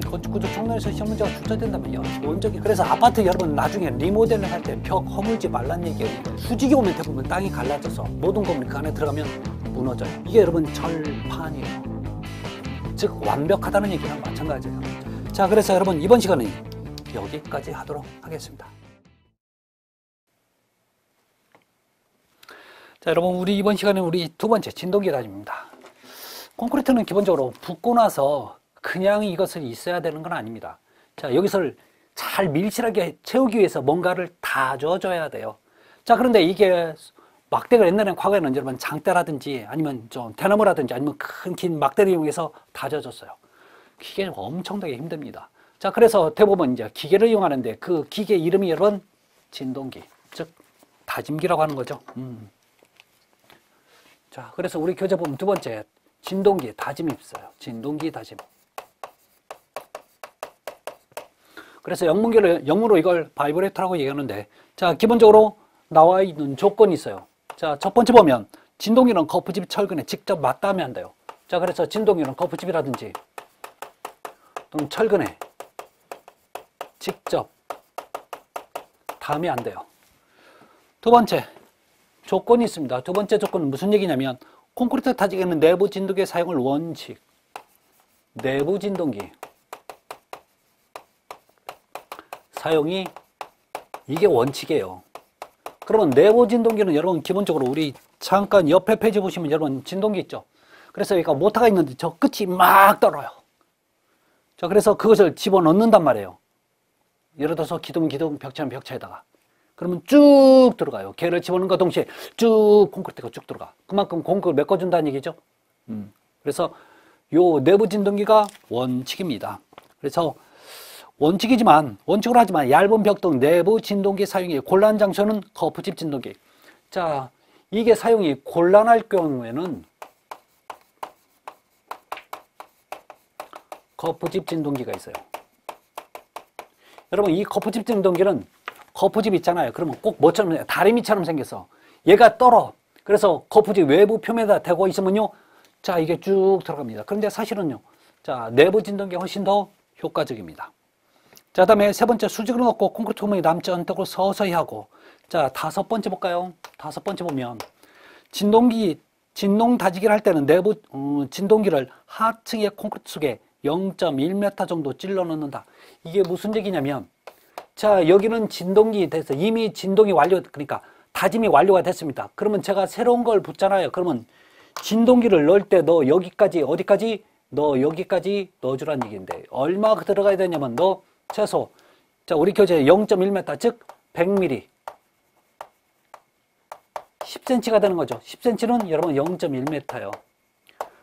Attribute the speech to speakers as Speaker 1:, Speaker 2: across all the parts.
Speaker 1: 건축구조 청론에서 시험 문제가 출제된다면요. 원적이 그래서 아파트 여러분 나중에 리모델링 할 때 벽 허물지 말란 얘기예요. 수직이 오면 대부분 땅이 갈라져서 모든 건물이 그 안에 들어가면 무너져요. 이게 여러분 절판이에요. 즉 완벽하다는 얘기랑 마찬가지예요. 자, 그래서 여러분 이번 시간은 여기까지 하도록 하겠습니다. 자, 여러분 우리 이번 시간에 우리 두 번째 진동기 다짐입니다. 콘크리트는 기본적으로 붓고 나서 그냥 이것을 있어야 되는 건 아닙니다. 자, 여기서 잘 밀실하게 채우기 위해서 뭔가를 다져줘야 돼요. 자, 그런데 이게 막대가 옛날에는 과거에는 여러분 장대라든지 아니면 좀 대나무라든지 아니면 큰 긴 막대를 이용해서 다져줬어요. 기계는 엄청나게 힘듭니다. 자, 그래서 대부분 이제 기계를 이용하는데 그 기계 이름이 여러분 진동기, 즉 다짐기라고 하는 거죠. 자, 그래서 우리 교재 보면 두 번째 진동기 다짐이 있어요. 진동기 다짐. 그래서 영문으로 이걸 바이브레이터라고 얘기하는데, 자, 기본적으로 나와 있는 조건이 있어요. 자, 첫 번째 보면 진동기는 거푸집 철근에 직접 맞닿으면 안 돼요. 자, 그래서 진동기는 거푸집이라든지 또는 철근에 직접 닿으면 안 돼요. 두 번째 조건이 있습니다. 두 번째 조건은 무슨 얘기냐면 콘크리트 타직에는 내부 진동기의 사용을 원칙. 내부 진동기 사용이 이게 원칙이에요. 그러면 내부 진동기는 여러분 기본적으로 우리 잠깐 옆에 페이지 보시면 여러분 진동기 있죠. 그래서 여기가 모터가 있는데 저 끝이 막 떨어요. 자, 그래서 그것을 집어넣는단 말이에요. 예를 들어서 기둥 벽체는 벽체에다가 그러면 쭉 들어가요. 개를 집어넣는 것 동시에 쭉 콘크리트가 쭉 들어가. 그만큼 공급을 메꿔준다는 얘기죠. 그래서 요 내부 진동기가 원칙입니다. 그래서 원칙으로 하지만 얇은 벽 등 내부 진동기 사용이 곤란 장소는 거푸집 진동기. 자, 이게 사용이 곤란할 경우에는 거푸집 진동기가 있어요. 여러분 이 거푸집 진동기는 거푸집 있잖아요. 그러면 꼭 뭐처럼 다리미처럼 생겨서 얘가 떨어. 그래서 거푸집 외부 표면에다 대고 있으면요, 자, 이게 쭉 들어갑니다. 그런데 사실은요, 자, 내부 진동기가 훨씬 더 효과적입니다. 자, 다음에 세 번째 수직으로 넣고 콘크리트 구멍이 남지 않도록 서서히 하고. 자, 다섯 번째 볼까요? 다섯 번째 보면 진동 다지기를 할 때는 내부 진동기를 하층의 콘크리트 속에 0.1m 정도 찔러 넣는다. 이게 무슨 얘기냐면, 자, 여기는 진동기 돼서 이미 진동이 그러니까 다짐이 완료가 됐습니다. 그러면 제가 새로운 걸 붓잖아요. 그러면 진동기를 넣을 때 너 여기까지 어디까지? 너 여기까지 넣어주라는 얘기인데 얼마 들어가야 되냐면 너 최소, 자, 우리 교재 0.1m, 즉 100mm 10cm가 되는 거죠. 10cm는 여러분 0.1m예요.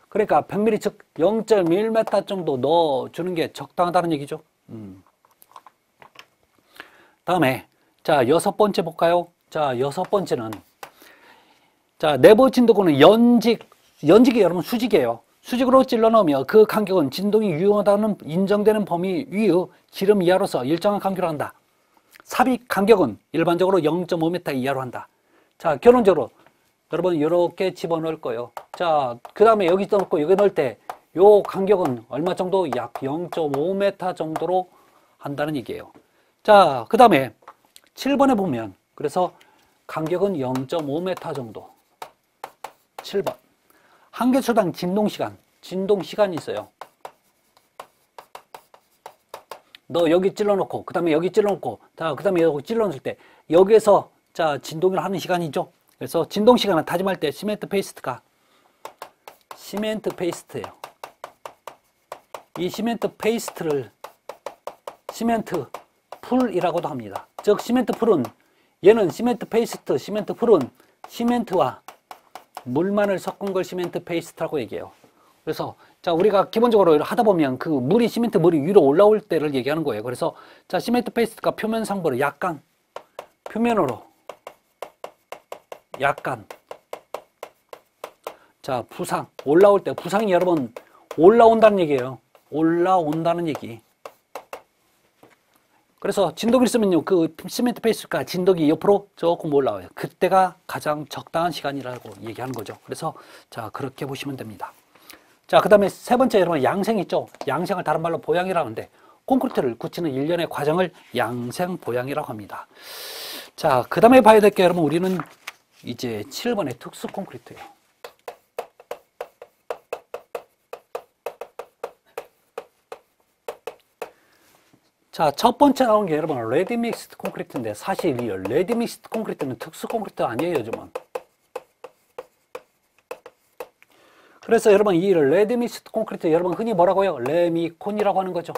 Speaker 1: 그러니까 100mm 즉 0.1m 정도 넣어주는 게 적당하다는 얘기죠. 다음에 자, 여섯 번째 볼까요? 자, 여섯 번째는 자, 내부 진동구는 연직이 여러분 수직이에요. 수직으로 찔러 넣으며 그 간격은 진동이 유효하다는 인정되는 범위 위의 지름 이하로서 일정한 간격으로 한다. 삽입 간격은 일반적으로 0.5m 이하로 한다. 자, 결론적으로 여러분 이렇게 집어넣을 거예요. 자, 그 다음에 여기 넣고 여기 넣을 때 요 간격은 얼마 정도? 약 0.5m 정도로 한다는 얘기예요. 자, 그 다음에 7번에 보면 그래서 간격은 0.5m 정도. 7번. 한 개수당 진동 시간이 있어요. 너 여기 찔러놓고, 그 다음에 여기 찔러놓고, 자, 그 다음에 여기 찔러놓을 때, 여기에서, 자, 진동을 하는 시간이죠. 그래서 진동 시간은 다짐할 때 시멘트 페이스트예요. 이 시멘트 페이스트를 시멘트 풀이라고도 합니다. 즉, 시멘트 풀은, 얘는 시멘트 페이스트, 시멘트 풀은 시멘트와 물만을 섞은 걸 시멘트 페이스트라고 얘기해요. 그래서 자, 우리가 기본적으로 하다 보면 그 시멘트 물이 위로 올라올 때를 얘기하는 거예요. 그래서 자, 시멘트 페이스트가 표면 상부로 약간 표면으로 약간 자, 부상 올라올 때 부상이 여러분 올라온다는 얘기예요. 올라온다는 얘기. 그래서 진동이 있으면요, 그 시멘트 페이스가 진동이 옆으로 조금 올라와요. 그때가 가장 적당한 시간이라고 얘기하는 거죠. 그래서 자, 그렇게 보시면 됩니다. 자, 그 다음에 세 번째 여러분 양생 있죠? 양생을 다른 말로 보양이라고 하는데 콘크리트를 굳히는 일련의 과정을 양생 보양이라고 합니다. 자, 그 다음에 봐야 될 게 여러분 우리는 이제 7번의 특수 콘크리트예요. 자, 첫 번째 나온 게 여러분 레디 믹스드 콘크리트인데 사실 이 레디 믹스드 콘크리트는 특수 콘크리트 아니에요, 요즘은. 그래서 여러분 이 레디 믹스드 콘크리트 여러분 흔히 뭐라고요? 레미콘이라고 하는 거죠.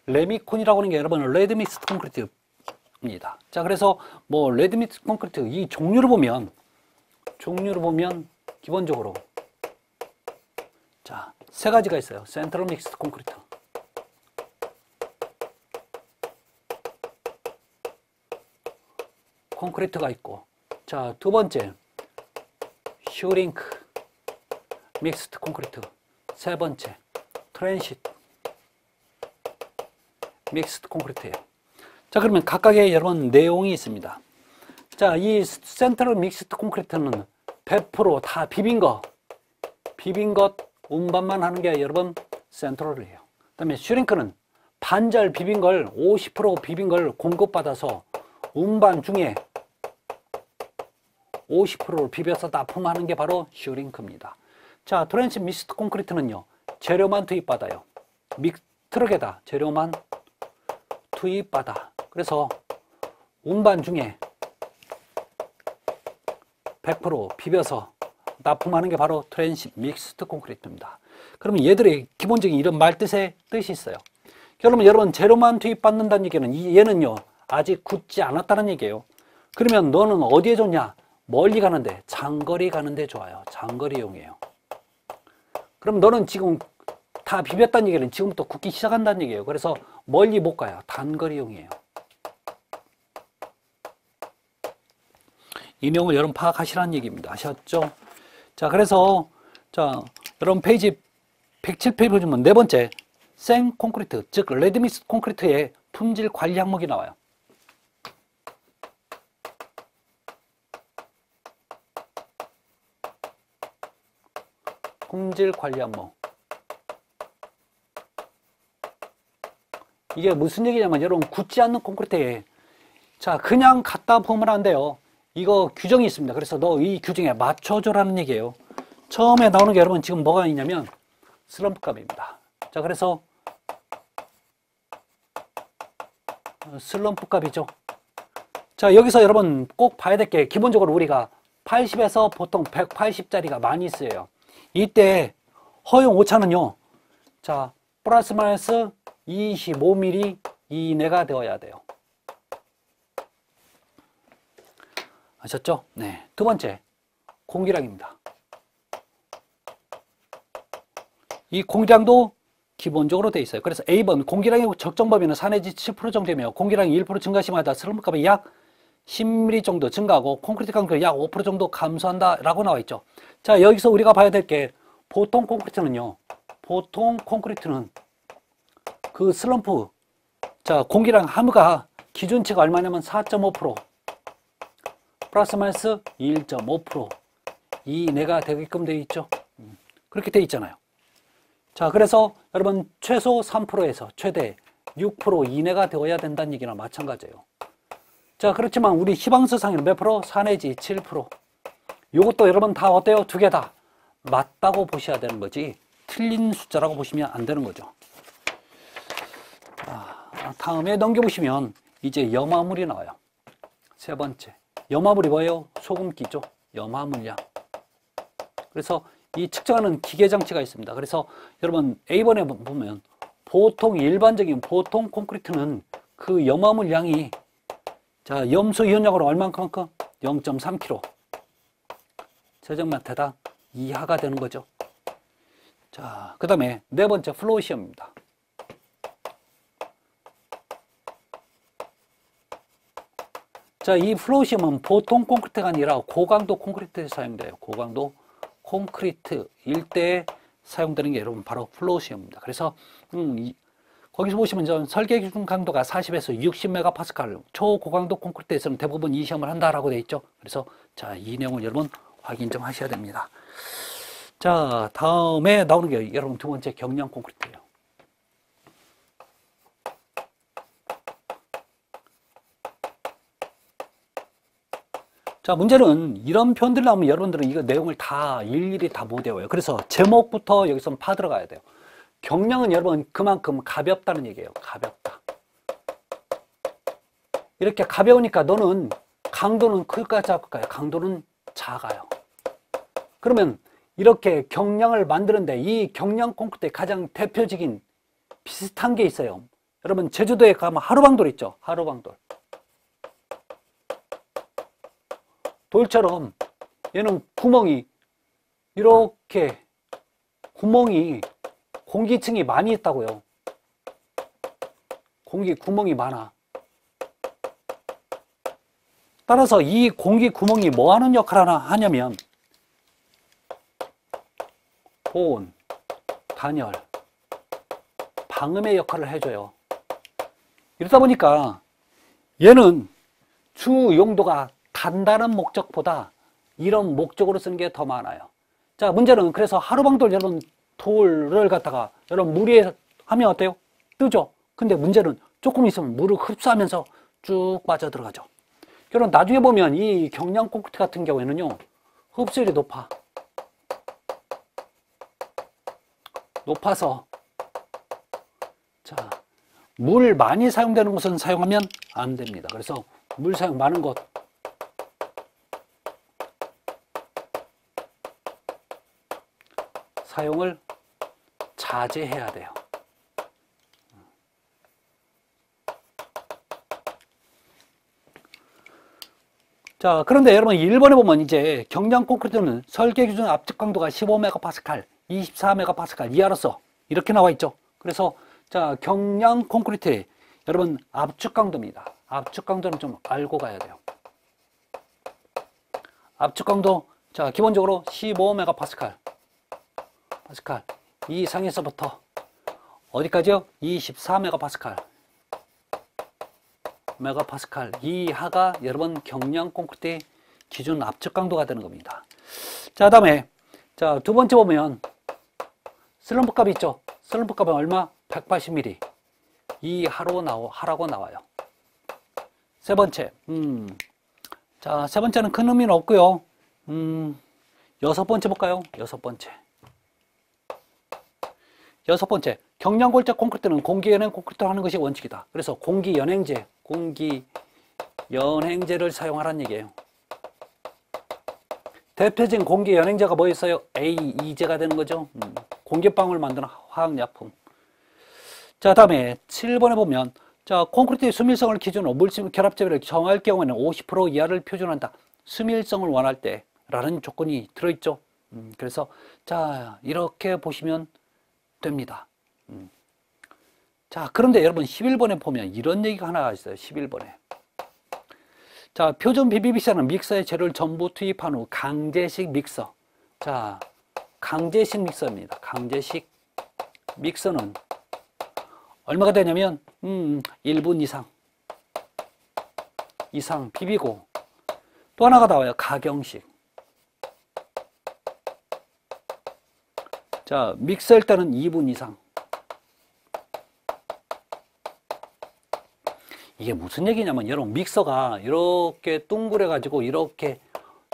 Speaker 1: 레미콘이라고 하는 게 여러분 레디 믹스드 콘크리트입니다. 자, 그래서 뭐 레디 믹스드 콘크리트 이 종류를 보면 기본적으로 자, 세 가지가 있어요. 센트럴 믹스드 콘크리트, 콘크리트가 있고, 자, 두 번째 슈링크 믹스드 콘크리트, 세 번째 트랜시트 믹스드 콘크리트예요. 자, 그러면 각각의 여러분 내용이 있습니다. 자, 이 센트럴 믹스드 콘크리트는 100% 다 비빈 것 운반만 하는 게 여러분 센트럴이에요. 그 다음에 슈링크는 반절 비빈 걸 50% 비빈 걸 공급받아서 운반 중에 50%를 비벼서 납품하는 게 바로 슈링크입니다. 자, 트랜시트 믹스드 콘크리트는요, 재료만 투입받아요. 트럭에다 재료만 투입받아. 그래서 운반 중에 100% 비벼서 납품하는 게 바로 트랜시트 믹스드 콘크리트입니다. 그러면 얘들의 기본적인 이런 말뜻의 뜻이 있어요. 그러면 여러분 재료만 투입받는다는 얘기는 얘는요 아직 굳지 않았다는 얘기예요. 그러면 너는 어디에 좋냐? 멀리 가는데, 장거리 가는데 좋아요. 장거리용이에요. 그럼 너는 지금 다 비볐다는 얘기는 지금부터 굳기 시작한다는 얘기예요. 그래서 멀리 못 가요. 단거리용이에요. 이 내용을 여러분 파악하시라는 얘기입니다. 아셨죠? 자, 그래서 자, 여러분 페이지 107페이지 보시면 네 번째 생 콘크리트, 즉 레드믹스 콘크리트의 품질 관리 항목이 나와요. 품질 관리 항목. 이게 무슨 얘기냐면 여러분 굳지 않는 콘크리트에 자, 그냥 갖다 부으면 안 돼요. 이거 규정이 있습니다. 그래서 너 이 규정에 맞춰줘라는 얘기예요. 처음에 나오는 게 여러분 지금 뭐가 있냐면 슬럼프 값입니다. 자, 그래서 슬럼프 값이죠. 자, 여기서 여러분 꼭 봐야 될 게 기본적으로 우리가 80에서 보통 180짜리가 많이 쓰여요. 이때 허용 오차는요. 자, 플러스 마이너스 25mm 이내가 되어야 돼요. 아셨죠? 네. 두 번째, 공기량입니다. 이 공기량도 기본적으로 돼 있어요. 그래서 A번 공기량의 적정 범위는 4 내지 7% 정도며 공기량이 1% 증가 시마다 슬럼프 값이 약 10mm 정도 증가하고 콘크리트 강도가 약 5% 정도 감소한다 라고 나와 있죠. 자, 여기서 우리가 봐야 될 게 보통 콘크리트는요. 보통 콘크리트는 그 슬럼프 자, 공기량 함유가 기준치가 얼마냐면 4.5% 플러스 마이너스 1.5% 이내가 되게끔 되어 있죠. 그렇게 되어 있잖아요. 자, 그래서 여러분 최소 3%에서 최대 6% 이내가 되어야 된다는 얘기나 마찬가지예요. 자, 그렇지만 우리 희망수상에는 몇 프로? 4 내지 7%. 요것도 여러분 다 어때요? 두 개 다 맞다고 보셔야 되는 거지 틀린 숫자라고 보시면 안 되는 거죠. 다음에 넘겨보시면 이제 염화물이 나와요. 세 번째. 염화물이 뭐예요? 소금기죠. 염화물량. 그래서 이 측정하는 기계장치가 있습니다. 그래서 여러분 A번에 보면 보통 일반적인 보통 콘크리트는 그 염화물량이 자, 염소 이온량으로 얼만큼? 0.3kg. 세정마태당 이하가 되는 거죠. 자, 그 다음에 네 번째 플로우 시험입니다. 자, 이 플로우 시험은 보통 콘크리트가 아니라 고강도 콘크리트에 사용돼요. 고강도 콘크리트일 때 사용되는 게 여러분 바로 플로우 시험입니다. 그래서 거기서 보시면 전 설계 기준 강도가 40에서 60메가파스칼 초고강도 콘크리트에서는 대부분 이 시험을 한다라고 되어 있죠. 그래서 자, 이 내용을 여러분 확인 좀 하셔야 됩니다. 자, 다음에 나오는 게 여러분 두 번째 경량 콘크리트예요. 자, 문제는 이런 표현들 나오면 여러분들은 이거 내용을 다 일일이 다 못 외워요. 그래서 제목부터 여기서 파 들어가야 돼요. 경량은 여러분 그만큼 가볍다는 얘기예요. 가볍다. 이렇게 가벼우니까 너는 강도는 클까요, 작을까요? 강도는 작아요. 그러면 이렇게 경량을 만드는데 이 경량 콘크리트의 가장 대표적인 비슷한 게 있어요. 여러분 제주도에 가면 하루방돌 있죠? 하루방돌. 돌처럼 얘는 구멍이 이렇게 구멍이 공기층이 많이 있다고요. 공기 구멍이 많아. 따라서 이 공기 구멍이 뭐 하는 역할을 하냐면 보온, 단열, 방음의 역할을 해줘요. 이러다 보니까 얘는 주 용도가 단단한 목적보다 이런 목적으로 쓰는 게 더 많아요. 자, 문제는 그래서 하루방돌 여러분 돌을 갖다가 여러분 물 위에 하면 어때요? 뜨죠? 근데 문제는 조금 있으면 물을 흡수하면서 쭉 빠져들어가죠. 여러분 나중에 보면 이 경량 콘크리트 같은 경우에는요 흡수율이 높아서 자, 물 많이 사용되는 곳은 사용하면 안 됩니다. 그래서 물 사용 많은 곳 사용을 자제해야 돼요. 자, 그런데 여러분 1번에 보면 이제 경량 콘크리트는 설계 기준 압축 강도가 15MPa, 24MPa 이하로서 이렇게 나와 있죠. 그래서 자, 경량 콘크리트의 여러분 압축 강도입니다. 압축 강도는 좀 알고 가야 돼요. 압축 강도 자, 기본적으로 15MPa 이 이상에서부터 어디까지요? 24MPa 이하가 여러분 경량 콘크리트의 기준 압축 강도가 되는 겁니다. 자, 다음에 자, 두 번째 보면 슬럼프 값이 있죠. 슬럼프 값은 얼마? 180mm 이하라고 나와요. 세 번째 자, 세 번째는 큰 의미는 없고요. 여섯 번째 볼까요? 여섯 번째 경량골재 콘크리트는 공기연행 콘크리트를 하는 것이 원칙이다. 그래서 공기연행제를 사용하라는 얘기예요. 대표적인 공기연행제가 뭐 있어요? AE제가 되는 거죠. 공기방울 만드는 화학약품. 자, 다음에 7번에 보면 자, 콘크리트의 수밀성을 기준으로 물심 결합제비를 정할 경우에는 50% 이하를 표준한다. 수밀성을 원할 때 라는 조건이 들어있죠. 그래서 자, 이렇게 보시면 됩니다. 자, 그런데 여러분 11번에 보면 이런 얘기가 하나 있어요. 11번에 자, 표준 비비믹서는 믹서에 재료를 전부 투입한 후 강제식 믹서. 자, 강제식 믹서입니다. 강제식 믹서는 얼마가 되냐면 1분 이상 비비고 또 하나가 나와요. 가경식. 자, 믹서일 때는 2분 이상. 이게 무슨 얘기냐면 여러분 믹서가 이렇게 둥그래 가지고 이렇게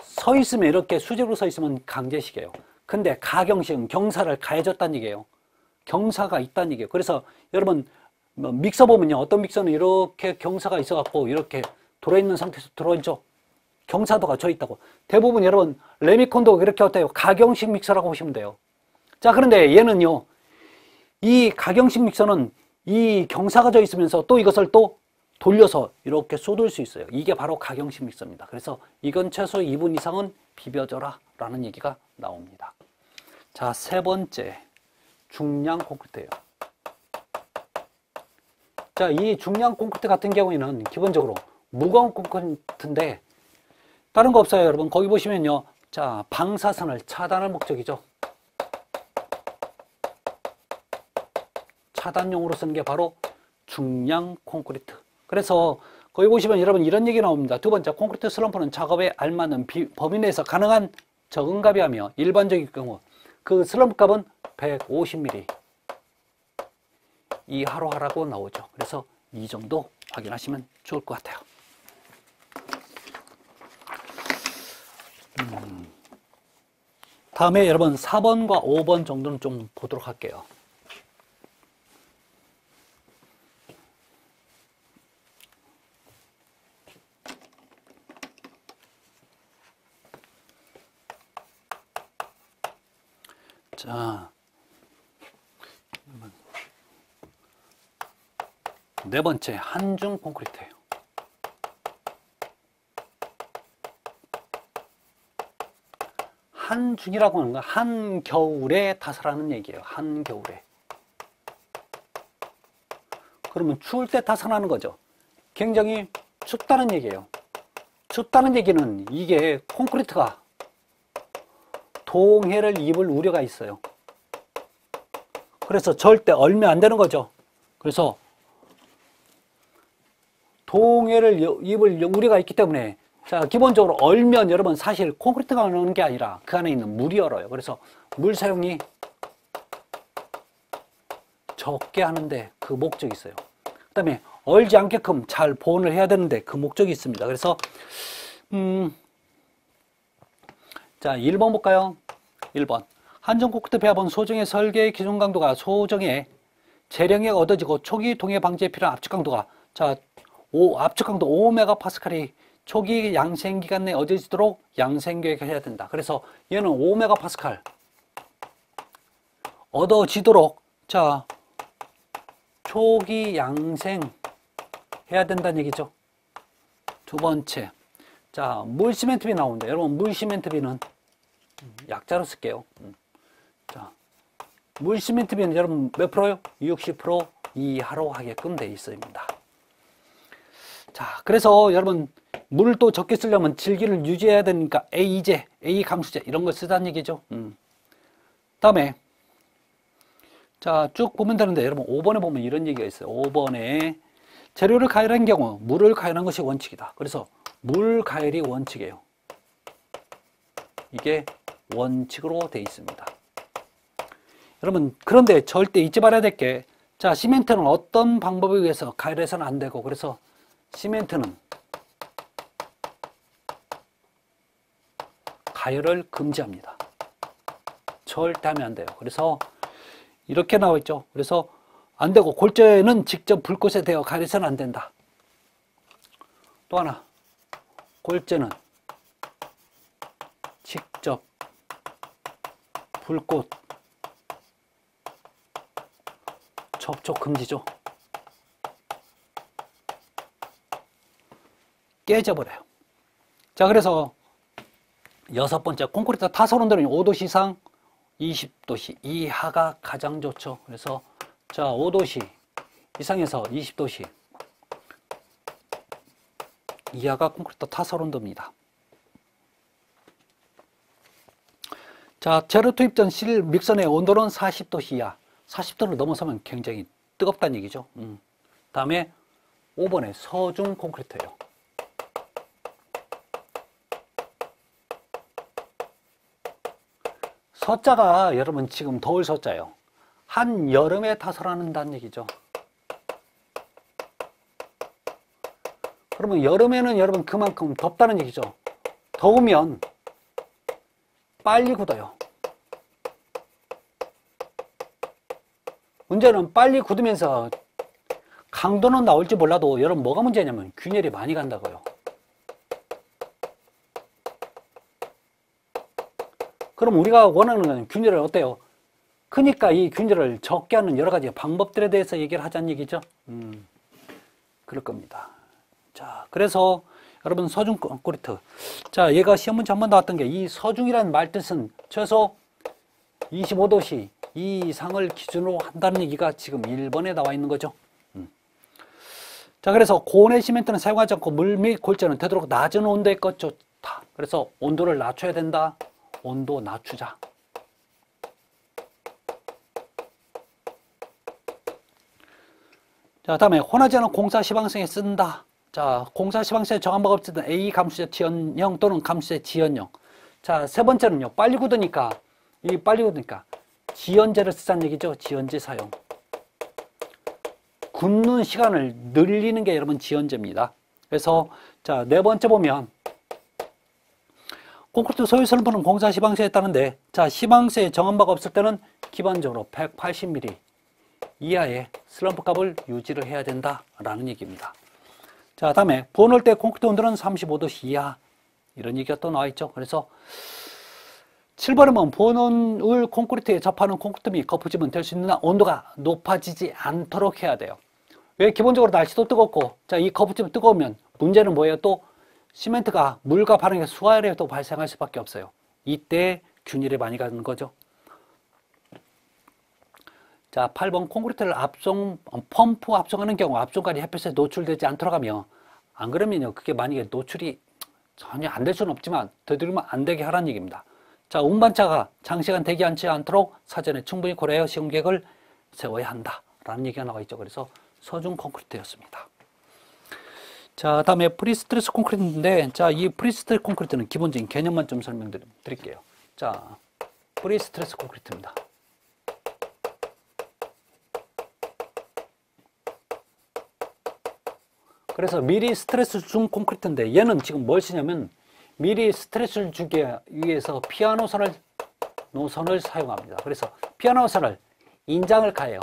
Speaker 1: 서 있으면 이렇게 수직으로 서 있으면 강제식이에요. 근데 가경식은 경사를 가해줬다는 얘기예요. 경사가 있다는 얘기예요. 그래서 여러분 믹서 보면요 어떤 믹서는 이렇게 경사가 있어 갖고 이렇게 돌아있는 상태에서 들어있죠. 경사도가 져 있다고. 대부분 여러분 레미콘도 이렇게 어때요? 가경식 믹서라고 보시면 돼요. 자, 그런데 얘는요 이 가경식 믹서는 이 경사가 져 있으면서 또 이것을 또 돌려서 이렇게 쏟을 수 있어요. 이게 바로 가경식 믹서입니다. 그래서 이건 최소 2분 이상은 비벼줘라 라는 얘기가 나옵니다. 자, 세 번째 중량 콘크리트예요. 자, 이 중량 콘크리트 같은 경우에는 기본적으로 무거운 콘크리트인데 다른 거 없어요. 여러분 거기 보시면요 자, 방사선을 차단할 목적이죠. 차단용으로 쓰는 게 바로 중량 콘크리트. 그래서 거기 보시면 여러분 이런 얘기 나옵니다. 두 번째, 콘크리트 슬럼프는 작업에 알맞는 범위 내에서 가능한 적응값이 하며 일반적인 경우 그 슬럼프 값은 150mm 이하로 하라고 나오죠. 그래서 이 정도 확인하시면 좋을 것 같아요. 다음에 여러분 4번과 5번 정도는 좀 보도록 할게요. 자, 네 번째, 한중 콘크리트예요. 한중이라고 하는 건 한겨울에 타설하는 얘기예요. 한겨울에. 그러면 추울 때 타설하는 거죠. 굉장히 춥다는 얘기예요. 춥다는 얘기는 이게 콘크리트가 동해를 입을 우려가 있어요. 그래서 절대 얼면 안 되는 거죠. 그래서 동해를 입을 우려가 있기 때문에 자, 기본적으로 얼면 여러분 사실 콘크리트가 얼는 게 아니라 그 안에 있는 물이 얼어요. 그래서 물 사용이 적게 하는데 그 목적이 있어요. 그 다음에 얼지 않게끔 잘 보온을 해야 되는데 그 목적이 있습니다. 그래서 자, 1번 볼까요? 1번. 한중 콘크리트 배합은 소정의 설계 기준 강도가 소정의 재량이 얻어지고 초기 동해 방지에 필요한 압축 강도가 자, 압축 강도 5MPa이 초기 양생 기간 내에 얻어지도록 양생 계획을 해야 된다. 그래서 얘는 5MPa 얻어지도록 자, 초기 양생 해야 된다는 얘기죠. 두 번째. 자, 물 시멘트비 나오는데 여러분 물 시멘트비는 약자로 쓸게요. 자, 물 시멘트비는 여러분 몇 프로요? 60% 이하로 하게끔 되어 있습니다. 자, 그래서 여러분 물을 또 적게 쓰려면 질기를 유지해야 되니까 A제, A 감수제 이런 걸 쓰자는 얘기죠. 다음에 자, 쭉 보면 되는데 여러분 5번에 보면 이런 얘기가 있어요. 5번에 재료를 가열한 경우 물을 가열한 것이 원칙이다. 그래서 물 가열이 원칙이에요. 이게 원칙으로 되어 있습니다. 여러분 그런데 절대 잊지 말아야 될 게 자, 시멘트는 어떤 방법에 의해서 가열해서는 안 되고 그래서 시멘트는 가열을 금지합니다. 절대 하면 안 돼요. 그래서 이렇게 나와 있죠. 그래서 안 되고 골재는 직접 불꽃에 대어 가려서는 안 된다. 또 하나 골재는 직접 불꽃 접촉 금지죠. 깨져버려요. 자, 그래서 여섯 번째 콘크리트 타설 온도는 5도씨 이상 20도씨 이하가 가장 좋죠. 그래서 자, 5도씨 이상에서 20도씨 이하가 콘크리트 타설 온도입니다. 자, 재료 투입 전 실 믹선의 온도는 40도씨 이하. 40도를 넘어서면 굉장히 뜨겁다는 얘기죠. 다음에 5번에 서중 콘크리트예요. 서자가 여러분 지금 더울 서자예요. 한여름에 타설한다는 얘기죠. 그러면 여름에는 여러분 그만큼 덥다는 얘기죠. 더우면 빨리 굳어요. 문제는 빨리 굳으면서 강도는 나올지 몰라도 여러분 뭐가 문제냐면 균열이 많이 간다고요. 그럼 우리가 원하는 건 균열을 어때요? 그러니까 이 균열을 적게 하는 여러 가지 방법들에 대해서 얘기를 하자는 얘기죠. 그럴 겁니다. 자, 그래서 여러분 서중 콘크리트. 자, 얘가 시험 문제 한 번 나왔던 게 이 서중이라는 말 뜻은 최소 25도씨 이상을 기준으로 한다는 얘기가 지금 1번에 나와 있는 거죠. 자, 그래서 고온의 시멘트는 사용하지 않고 물 및 골재는 되도록 낮은 온도에 것 좋다. 그래서 온도를 낮춰야 된다. 온도 낮추자. 자, 다음에 혼하지 않은 공사 시방성에 쓴다. 자, 공사 시방성의 정한 바가 없든 A 감수제 지연형 또는 감수제 지연형. 자, 세 번째는요. 빨리 굳으니까 이 빨리 오니까 지연제를 쓰자는 얘기죠. 지연제 사용. 굳는 시간을 늘리는 게 여러분 지연제입니다. 그래서 자, 네 번째 보면 콘크리트 소유 슬럼프는 공사 시방세에 따른데, 자, 시방세에 정한 바가 없을 때는 기본적으로 180mm 이하의 슬럼프 값을 유지를 해야 된다라는 얘기입니다. 자, 다음에 보놀 때 콘크리트 온도는 35도 이하, 이런 얘기가 또 나와 있죠. 그래서 7번에 보면 보놀 콘크리트에 접하는 콘크리트 및 거푸집은 될 수 있는 온도가 높아지지 않도록 해야 돼요. 왜? 기본적으로 날씨도 뜨겁고, 자, 이 거푸집이 뜨거우면 문제는 뭐예요? 또 시멘트가 물과 반응해서 수화열이 또 발생할 수밖에 없어요. 이때 균일이 많이 가는 거죠. 자, 8번 콘크리트를 펌프 압송하는 경우 압송관이 햇빛에 노출되지 않도록 하며, 안 그러면요, 그게 만약에 노출이 전혀 안 될 수는 없지만 되도록이면 안 되게 하라는 얘기입니다. 자, 운반차가 장시간 대기하지 않도록 사전에 충분히 고려하여 시공 계획을 세워야 한다라는 얘기가 나와 있죠. 그래서 서중 콘크리트였습니다. 자, 다음에 프리스트레스 콘크리트인데, 자, 이 프리스트레스 콘크리트는 기본적인 개념만 좀 설명드릴게요. 자, 프리스트레스 콘크리트입니다. 그래서 미리 스트레스를 준 콘크리트인데, 얘는 지금 뭘 쓰냐면 미리 스트레스를 주기 위해서 피아노 노선을 사용합니다. 그래서 피아노 노선을 인장을 가해요.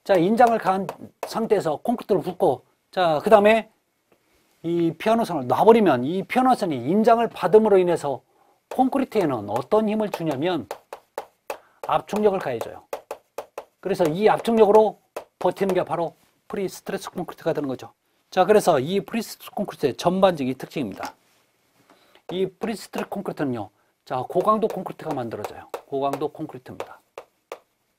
Speaker 1: 자, 인장을 가한 상태에서 콘크리트를 붓고, 자, 그 다음에 이 피아노선을 놔버리면 이 피아노선이 인장을 받음으로 인해서 콘크리트에는 어떤 힘을 주냐면 압축력을 가해줘요. 그래서 이 압축력으로 버티는 게 바로 프리스트레스 콘크리트가 되는 거죠. 자, 그래서 이 프리스트레스 콘크리트의 전반적인 특징입니다. 이 프리스트레스 콘크리트는요, 자, 고강도 콘크리트가 만들어져요. 고강도 콘크리트입니다.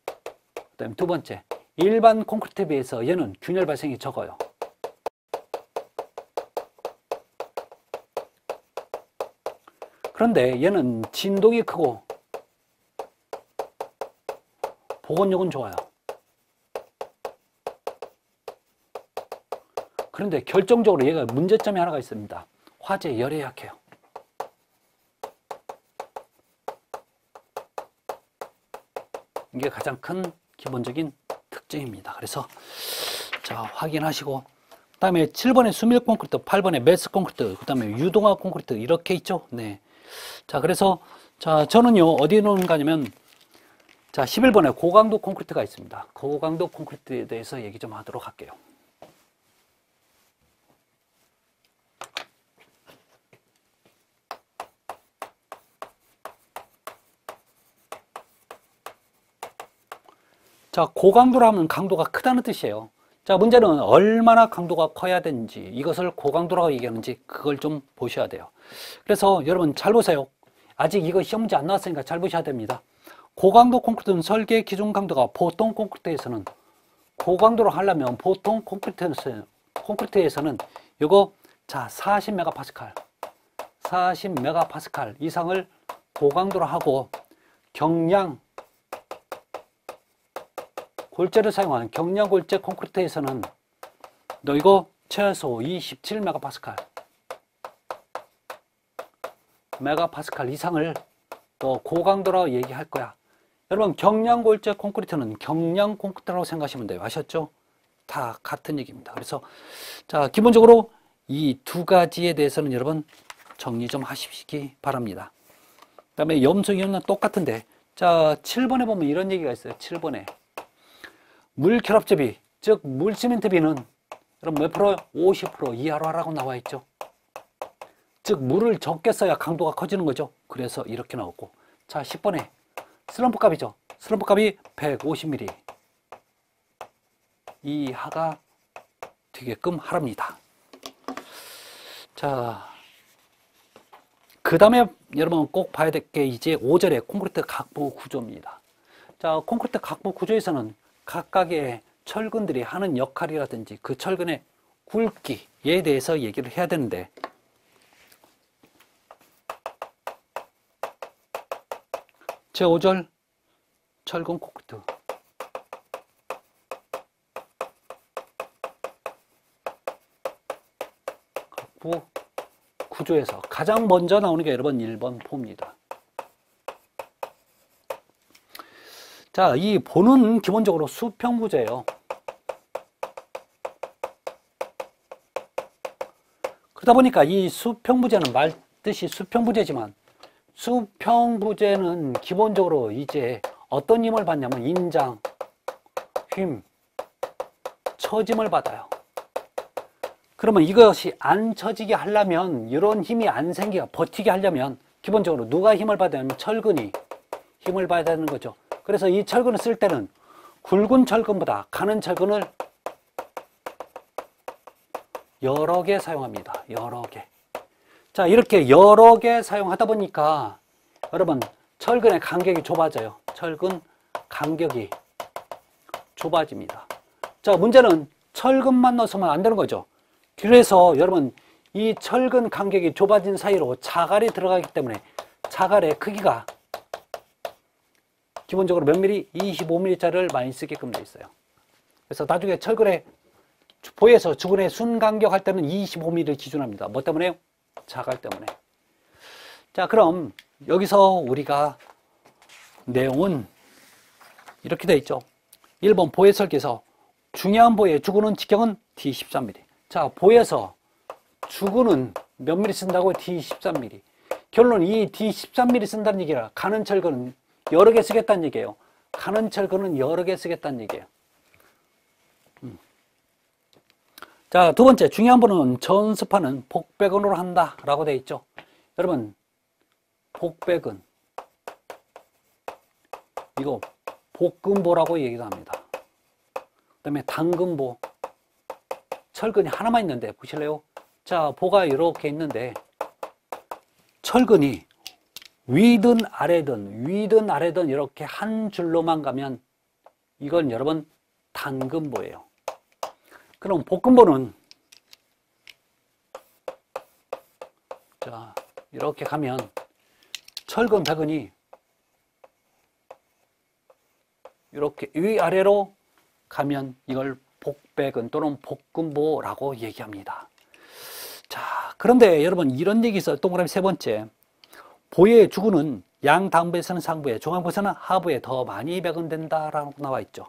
Speaker 1: 그 다음에 두 번째, 일반 콘크리트에 비해서 얘는 균열 발생이 적어요. 그런데 얘는 진동이 크고 보건력은 좋아요. 그런데 결정적으로 얘가 문제점이 하나가 있습니다. 화재, 열에 약해요. 이게 가장 큰 기본적인 특징입니다. 그래서 자, 확인하시고, 그 다음에 7번에 수밀 콘크리트, 8번에 매스 콘크리트, 그 다음에 유동화 콘크리트 이렇게 있죠. 네. 자, 그래서 자, 저는요 어디에 놓는가 하냐면, 자, 11번에 고강도 콘크리트가 있습니다. 고강도 콘크리트에 대해서 얘기 좀 하도록 할게요. 자, 고강도로 하면 강도가 크다는 뜻이에요. 자, 문제는 얼마나 강도가 커야 되는지, 이것을 고강도라고 얘기하는지 그걸 좀 보셔야 돼요. 그래서 여러분 잘 보세요. 아직 이거 시험 문제 안 나왔으니까 잘 보셔야 됩니다. 고강도 콘크리트는 설계 기준 강도가 보통 콘크리트에서는, 고강도로 하려면 보통 콘크리트에서는 이거 자 40메가파스칼 40메가파스칼 이상을 고강도로 하고, 경량 골재를 사용한 경량 골재 콘크리트에서는 너 이거 최소 27메가파스칼 이상을 또 고강도라고 얘기할 거야. 여러분, 경량 골재 콘크리트는 경량 콘크리트라고 생각하시면 돼요. 아셨죠? 다 같은 얘기입니다. 그래서 자, 기본적으로 이 두 가지에 대해서는 여러분 정리 좀 하시기 바랍니다. 그 다음에 염소 이온은 똑같은데, 자, 7번에 보면 이런 얘기가 있어요. 7번에 물 결합제비, 즉 물 시멘트비는 여러분 몇 프로? 50% 이하로 하라고 나와 있죠. 즉 물을 적게 써야 강도가 커지는 거죠. 그래서 이렇게 나왔고, 자, 10번에 슬럼프 값이죠. 슬럼프 값이 150mm 이하가 되게끔 하랍니다. 자, 그 다음에 여러분 꼭 봐야 될 게 이제 5절의 콘크리트 각부 구조입니다. 자, 콘크리트 각부 구조에서는 각각의 철근들이 하는 역할이라든지 그 철근의 굵기에 대해서 얘기를 해야 되는데, 제5절 철근 콘크리트 각부 구조에서 가장 먼저 나오는 게 여러분 1번 포입니다. 자, 이 보는 기본적으로 수평부재예요. 그러다 보니까 이 수평부재는 말 뜻이 수평부재지만 수평부재는 기본적으로 이제 어떤 힘을 받냐면 인장, 힘, 처짐을 받아요. 그러면 이것이 안 처지게 하려면 이런 힘이 안 생기게 버티게 하려면 기본적으로 누가 힘을 받아야면 철근이 힘을 받아야 되는 거죠. 그래서 이 철근을 쓸 때는 굵은 철근보다 가는 철근을 여러 개 사용합니다. 여러 개. 자, 이렇게 여러 개 사용하다 보니까 여러분 철근의 간격이 좁아져요. 철근 간격이 좁아집니다. 자, 문제는 철근만 넣어서는 안 되는 거죠. 그래서 여러분 이 철근 간격이 좁아진 사이로 자갈이 들어가기 때문에 자갈의 크기가 기본적으로 몇 미리? 25mm짜리를 많이 쓰게끔 되어 있어요. 그래서 나중에 철근의 보에서 주근의 순간격 할 때는 25mm를 기준합니다. 뭐 때문에요? 자갈 때문에. 자, 그럼 여기서 우리가 내용은 이렇게 되어 있죠. 1번 보의 설계에서 중요한 보의 주근은 직경은 D13mm. 자, 보에서 주근은 몇 mm 쓴다고? D13mm. 결론 이 D13mm 쓴다는 얘기라 가는 철근은 여러 개 쓰겠다는 얘기예요. 가는 철근은 여러 개 쓰겠다는 얘기예요. 자, 두 번째 중요한 부분은 전습화는 복배근으로 한다 라고 되어 있죠. 여러분 복배근 이거 복근보라고 얘기도 합니다. 그 다음에 당근보 철근이 하나만 있는데 보실래요? 자, 보가 이렇게 있는데 철근이 위든 아래든 이렇게 한 줄로만 가면 이건 여러분 당근보예요. 그럼 복근보는 자, 이렇게 가면 철근 배근이 이렇게 위아래로 가면 이걸 복배근 또는 복근보라고 얘기합니다. 자, 그런데 여러분 이런 얘기 있어요. 동그라미 세 번째. 보의 주근은 양당부에서는 상부에, 중앙부에서는 하부에 더 많이 배근된다라고 나와 있죠.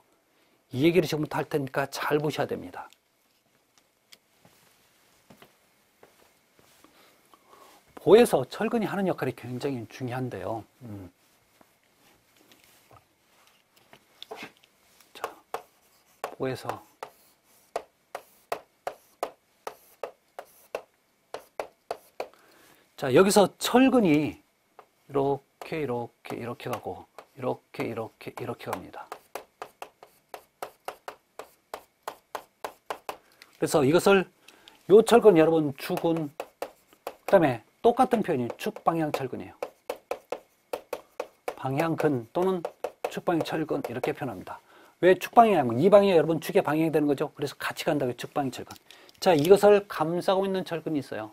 Speaker 1: 이 얘기를 지금부터 할 테니까 잘 보셔야 됩니다. 보에서 철근이 하는 역할이 굉장히 중요한데요. 자, 보에서 자, 여기서 철근이 이렇게 가고 이렇게 갑니다. 그래서 이것을 요 철근 여러분 축은 그다음에 똑같은 표현이 축방향 철근이에요. 방향근 또는 축방향 철근 이렇게 표현합니다. 왜 축방향이냐면 이 방향이 여러분 축의 방향이 되는 거죠. 그래서 같이 간다고 축방향 철근. 자, 이것을 감싸고 있는 철근이 있어요.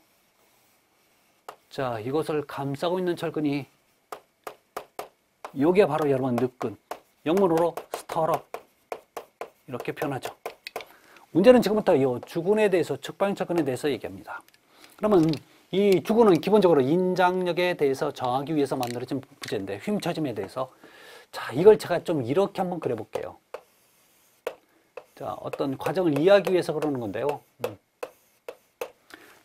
Speaker 1: 자, 이것을 감싸고 있는 철근이 요게 바로 여러분 늑근. 영문으로 스터럽 이렇게 표현하죠. 문제는 지금부터 이 주근에 대해서 축방향 철근에 대해서 얘기합니다. 그러면 이 주근은 기본적으로 인장력에 대해서 정하기 위해서 만들어진 부재인데 휨처짐에 대해서 자, 이걸 제가 좀 이렇게 한번 그려볼게요. 자, 어떤 과정을 이해하기 위해서 그러는 건데요.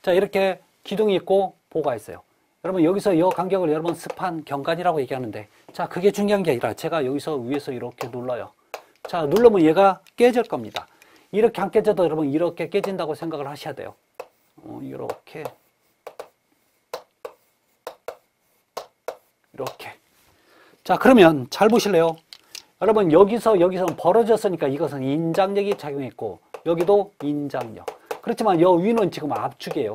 Speaker 1: 자, 이렇게 기둥이 있고 보가 있어요. 여러분 여기서 이 간격을 여러분 스판 경관이라고 얘기하는데 자, 그게 중요한 게 아니라 제가 여기서 위에서 이렇게 눌러요. 자, 누르면 얘가 깨질 겁니다. 이렇게 안 깨져도 여러분 이렇게 깨진다고 생각을 하셔야 돼요. 이렇게 자, 그러면 잘 보실래요? 여러분 여기서는 벌어졌으니까 이것은 인장력이 작용했고 여기도 인장력. 그렇지만 여 위는 지금 압축이에요.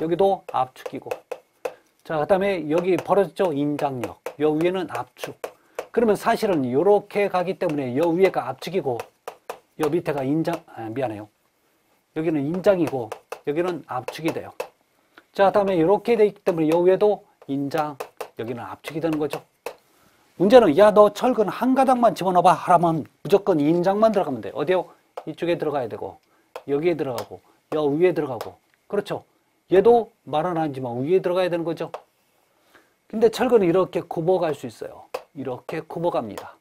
Speaker 1: 여기도 압축이고 자, 그 다음에 여기 벌어졌죠? 인장력. 여 위에는 압축. 그러면 사실은 이렇게 가기 때문에 여 위에가 압축이고 여 밑에가 미안해요. 여기는 인장이고 여기는 압축이 돼요. 자, 그 다음에 이렇게 되기 때문에 여 위에도 인장, 여기는 압축이 되는 거죠. 문제는 야, 너 철근 한 가닥만 집어넣어봐 하라면 무조건 인장만 들어가면 돼. 어디요? 이쪽에 들어가야 되고 여기에 들어가고 여 위에 들어가고 그렇죠. 얘도 말은 아니지만 위에 들어가야 되는 거죠. 근데 철근은 이렇게 굽어갈 수 있어요. 이렇게 굽어갑니다.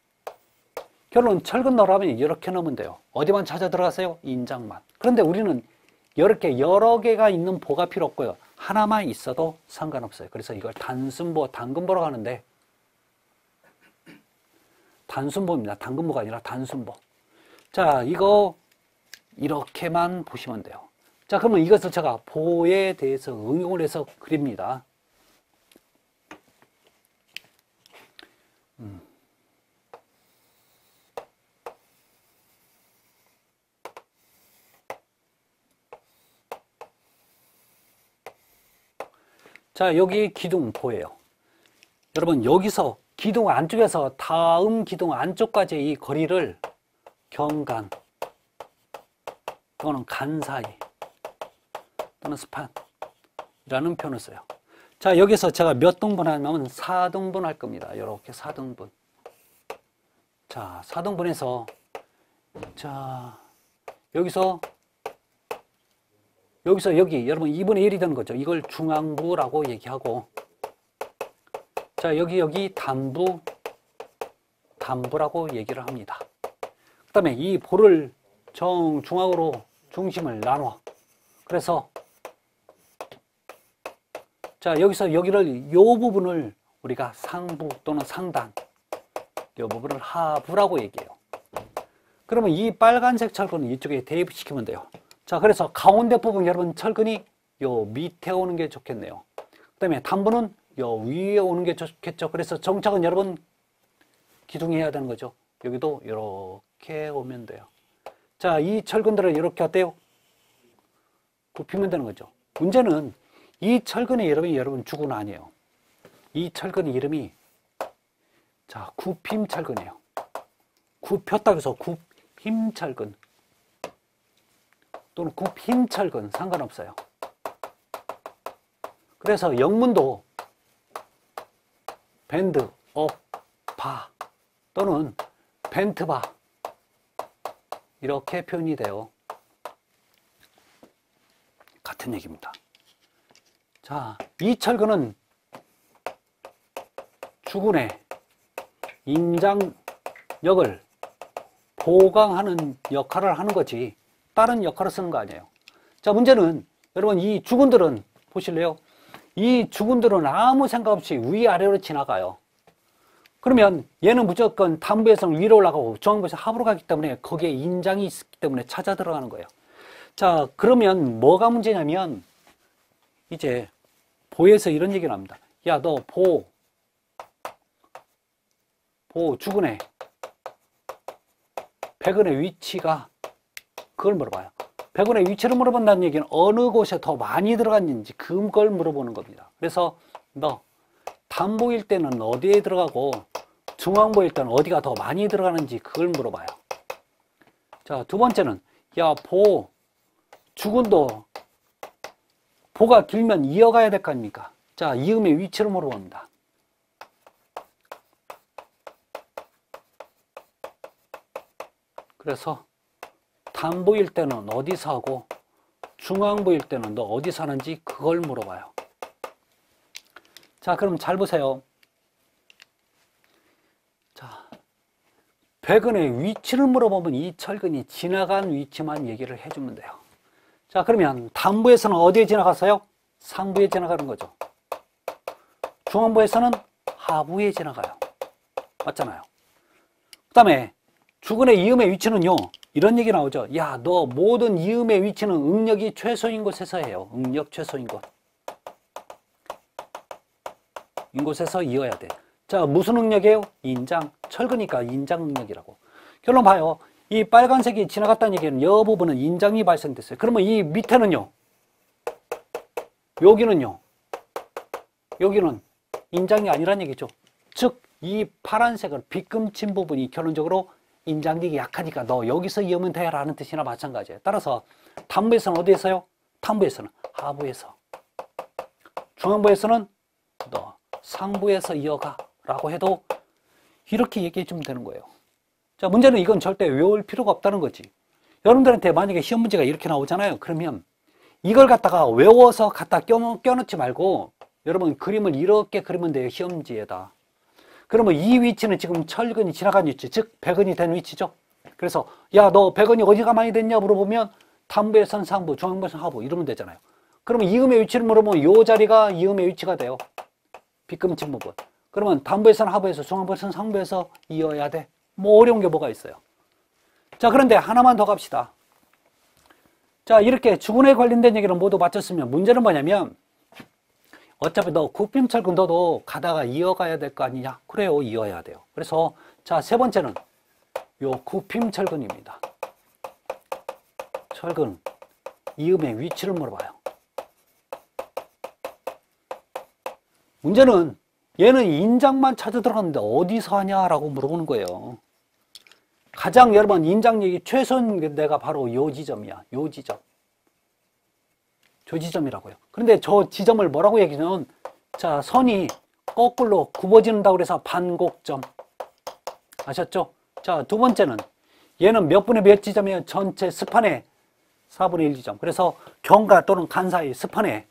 Speaker 1: 결론 철근 넣으라면 이렇게 넣으면 돼요. 어디만 찾아 들어가세요? 인장만. 그런데 우리는 이렇게 여러 개가 있는 보가 필요 없고요. 하나만 있어도 상관없어요. 그래서 이걸 단순보, 당근보라고 하는데 단순보입니다. 당근보가 아니라 단순보. 자, 이거 이렇게만 보시면 돼요. 자, 그러면 이것을 제가 보에 대해서 응용을 해서 그립니다. 자, 여기 기둥 보예요. 여러분, 여기서 기둥 안쪽에서 다음 기둥 안쪽까지 이 거리를 경간 또는 간 사이 또는 스판이라는 표현을 써요. 자, 여기서 제가 몇 등분 하냐면 4등분 할 겁니다. 이렇게 4등분. 자, 4등분해서 자, 여기서 여기 여러분 2분의 1이 되는 거죠. 이걸 중앙부라고 얘기하고, 자, 여기 단부라고 얘기를 합니다. 그 다음에 이 볼을 중앙으로 중심을 나눠. 그래서 자, 여기서 여기를 요 부분을 우리가 상부 또는 상단, 요 부분을 하부라고 얘기해요. 그러면 이 빨간색 철근은 이쪽에 대입시키면 돼요. 자, 그래서 가운데 부분 여러분 철근이 요 밑에 오는 게 좋겠네요. 그 다음에 단부는 요 위에 오는 게 좋겠죠. 그래서 정착은 여러분 기둥이 해야 되는 거죠. 여기도 이렇게 오면 돼요. 자, 이 철근들을 이렇게 어때요? 굽히면 되는 거죠. 문제는 이 철근의 이름이 여러분 주군 아니에요. 이 철근의 이름이 자, 굽힘 철근이에요. 굽혔다고 해서 굽힘 철근 또는 굽힘 철근 상관없어요. 그래서 영문도 밴드, 업, 바 또는 벤트바 이렇게 표현이 돼요. 같은 얘기입니다. 자, 이 철근은 주군의 인장력을 보강하는 역할을 하는 거지 다른 역할을 쓰는 거 아니에요. 자, 문제는 여러분 이 주군들은 보실래요? 이 주군들은 아무 생각 없이 위아래로 지나가요. 그러면 얘는 무조건 단부에서는 위로 올라가고 중앙부에서 하부로 가기 때문에 거기에 인장이 있기 때문에 찾아 들어가는 거예요. 자, 그러면 뭐가 문제냐면 이제 보에서 이런 얘기가 납니다. 야, 너 주군의 백은의 위치가 그걸 물어봐요. 백은의 위치를 물어본다는 얘기는 어느 곳에 더 많이 들어갔는지 그걸 물어보는 겁니다. 그래서 너 단보일 때는 어디에 들어가고 중앙보일 때는 어디가 더 많이 들어가는지 그걸 물어봐요. 자, 두 번째는 야, 주군도 보가 길면 이어가야 될 거 아닙니까? 자, 이음의 위치를 물어봅니다. 그래서 단보일 때는 어디서 하고 중앙보일 때는 너 어디서 하는지 그걸 물어봐요. 자, 그럼 잘 보세요. 자, 백은의 위치를 물어보면 이 철근이 지나간 위치만 얘기를 해주면 돼요. 자, 그러면 단부에서는 어디에 지나갔어요? 상부에 지나가는 거죠. 중앙부에서는 하부에 지나가요. 맞잖아요. 그 다음에 주근의 이음의 위치는요, 이런 얘기 나오죠. 야, 너 모든 이음의 위치는 응력이 최소인 곳에서 해요. 응력 최소인 곳. 이곳에서 이어야 돼. 자, 무슨 응력이에요? 인장. 철근이니까 인장 응력이라고. 결론 봐요. 이 빨간색이 지나갔다는 얘기는 이 부분은 인장이 발생됐어요. 그러면 이 밑에는요, 여기는 인장이 아니란 얘기죠. 즉, 이 파란색을 빗금친 부분이 결론적으로 인장력이 약하니까 너 여기서 이으면 돼 라는 뜻이나 마찬가지예요. 따라서 단부에서는 어디에서요? 단부에서는 하부에서, 중앙부에서는 너 상부에서 이어가 라고 해도 이렇게 얘기해 주면 되는 거예요. 자, 문제는 이건 절대 외울 필요가 없다는 거지. 여러분들한테 만약에 시험 문제가 이렇게 나오잖아요. 그러면 이걸 갖다가 외워서 갖다 껴넣지 말고 여러분 그림을 이렇게 그리면 돼요. 시험지에다. 그러면 이 위치는 지금 철근이 지나간 위치, 즉 백은이 된 위치죠. 그래서 야, 너 백은이 어디가 많이 됐냐 물어보면 단부에선 상부, 중앙부에선 하부 이러면 되잖아요. 그러면 이음의 위치를 물어보면 이 자리가 이음의 위치가 돼요. 빗금침 부분. 그러면 단부에선 하부에서, 중앙부에선 상부에서 이어야 돼. 뭐 어려운 게 뭐가 있어요. 자, 그런데 하나만 더 갑시다. 자, 이렇게 주군에 관련된 얘기를 모두 마쳤으면 문제는 뭐냐면 어차피 너 굽힘철근 너도 가다가 이어가야 될 거 아니냐? 그래요, 이어야 돼요. 그래서 자, 세 번째는 요 굽힘철근입니다. 철근, 이음의 위치를 물어봐요. 문제는 얘는 인장만 찾아 들어갔는데 어디서 하냐라고 물어보는 거예요. 가장 여러분 인장력이 최소인데가 바로 요 지점이야. 요 지점. 저 지점이라고요. 그런데 저 지점을 뭐라고 얘기하냐면 자, 선이 거꾸로 굽어진다고 그래서 반곡점. 아셨죠? 자, 두 번째는 얘는 몇 분의 몇 지점이에요? 전체 스판의 4분의 1 지점. 그래서 경과 또는 간 사이 스판의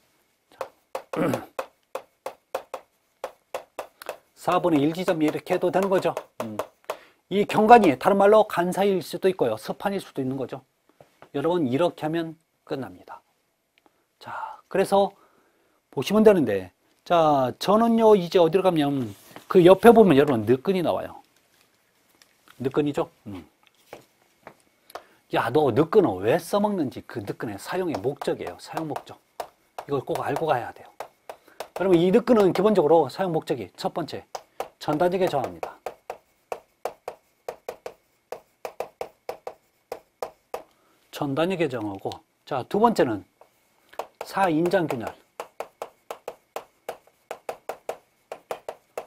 Speaker 1: 4분의 1 지점이 이렇게 해도 되는 거죠. 이 경관이 다른 말로 간 사이일 수도 있고요. 스판일 수도 있는 거죠. 여러분 이렇게 하면 끝납니다. 자, 그래서 보시면 되는데 자, 저는요 이제 어디로 가면 그 옆에 보면 여러분 늦근이 나와요. 늦근이죠. 야, 너 늦근을 왜 써먹는지 그 늦근의 사용의 목적이에요. 사용 목적. 이걸 꼭 알고 가야 돼요. 그러면 이 늦근은 기본적으로 사용 목적이 첫 번째 전단력에 저항합니다. 전단력에 저항하고 자, 두 번째는 사인장균열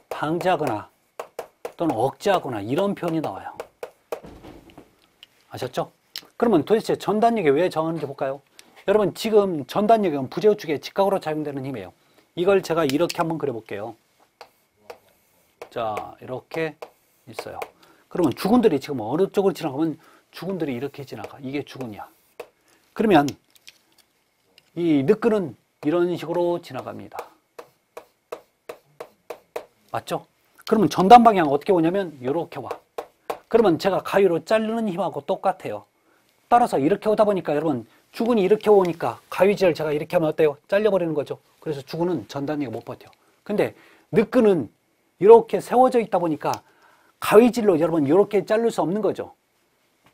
Speaker 1: 방지하거나 또는 억제하거나 이런 표현이 나와요. 아셨죠? 그러면 도대체 전단력에 왜 저항하는지 볼까요? 여러분 지금 전단력은 부재우축의 직각으로 작용되는 힘이에요. 이걸 제가 이렇게 한번 그려볼게요. 자, 이렇게 있어요. 그러면 주근들이 지금 어느 쪽으로 지나가면 주근들이 이렇게 지나가. 이게 주근이야. 그러면 이 늦근은 이런 식으로 지나갑니다. 맞죠? 그러면 전단 방향 어떻게 오냐면 이렇게 와. 그러면 제가 가위로 자르는 힘하고 똑같아요. 따라서 이렇게 오다 보니까 여러분 주근이 이렇게 오니까 가위질을 제가 이렇게 하면 어때요? 잘려버리는 거죠. 그래서 주근은 전단력이 못 버텨. 근데 늦근은 이렇게 세워져 있다 보니까 가위질로 여러분 이렇게 자를 수 없는 거죠.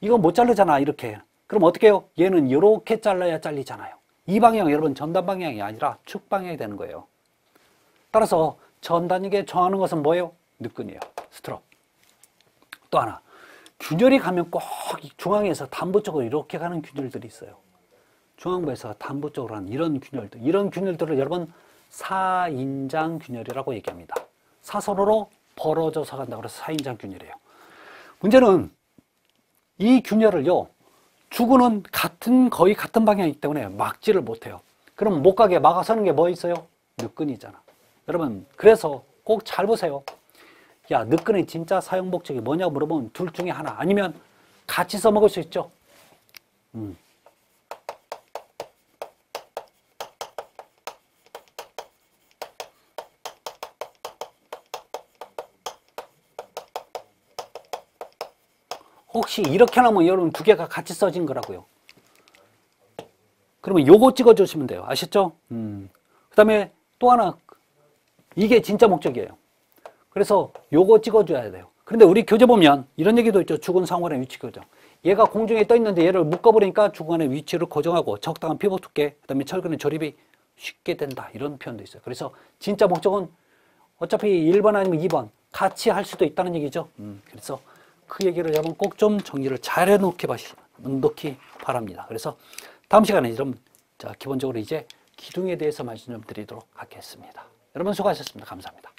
Speaker 1: 이거 못 자르잖아 이렇게. 그럼 어떻게 해요? 얘는 이렇게 잘라야 잘리잖아요. 이 방향 여러분 전단 방향이 아니라 축 방향이 되는 거예요. 따라서 전단력에 저항하는 것은 뭐예요? 늦근이에요. 스트롭. 또 하나 균열이 가면 꼭 중앙에서 단부 쪽으로 이렇게 가는 균열들이 있어요. 중앙부에서 단부 쪽으로 하는 이런 균열들. 이런 균열들을 여러분 사인장 균열이라고 얘기합니다. 사선으로 벌어져서 간다고 해서 사인장 균열이에요. 문제는 이 균열을요 주근은 거의 같은 방향이기 때문에 막지를 못해요. 그럼 못 가게 막아서는 게 뭐 있어요? 늦근이잖아. 여러분 그래서 꼭 잘 보세요. 야, 늦근의 진짜 사용 목적이 뭐냐고 물어보면 둘 중에 하나 아니면 같이 써먹을 수 있죠. 혹시 이렇게 나오면 여러분 두 개가 같이 써진 거라고요. 그러면 요거 찍어주시면 돼요. 아셨죠? 그 다음에 또 하나 이게 진짜 목적이에요. 그래서 요거 찍어줘야 돼요. 그런데 우리 교재 보면 이런 얘기도 있죠. 주근 상호간의 위치 교정. 얘가 공중에 떠 있는데 얘를 묶어버리니까 주근간의 위치를 고정하고 적당한 피복 두께, 그 다음에 철근의 조립이 쉽게 된다. 이런 표현도 있어요. 그래서 진짜 목적은 어차피 1번 아니면 2번 같이 할 수도 있다는 얘기죠. 그래서 그 얘기를 여러분 꼭 좀 정리를 잘 해놓기 바랍니다. 그래서 다음 시간에 좀 기본적으로 이제 기둥에 대해서 말씀 좀 드리도록 하겠습니다. 여러분 수고하셨습니다. 감사합니다.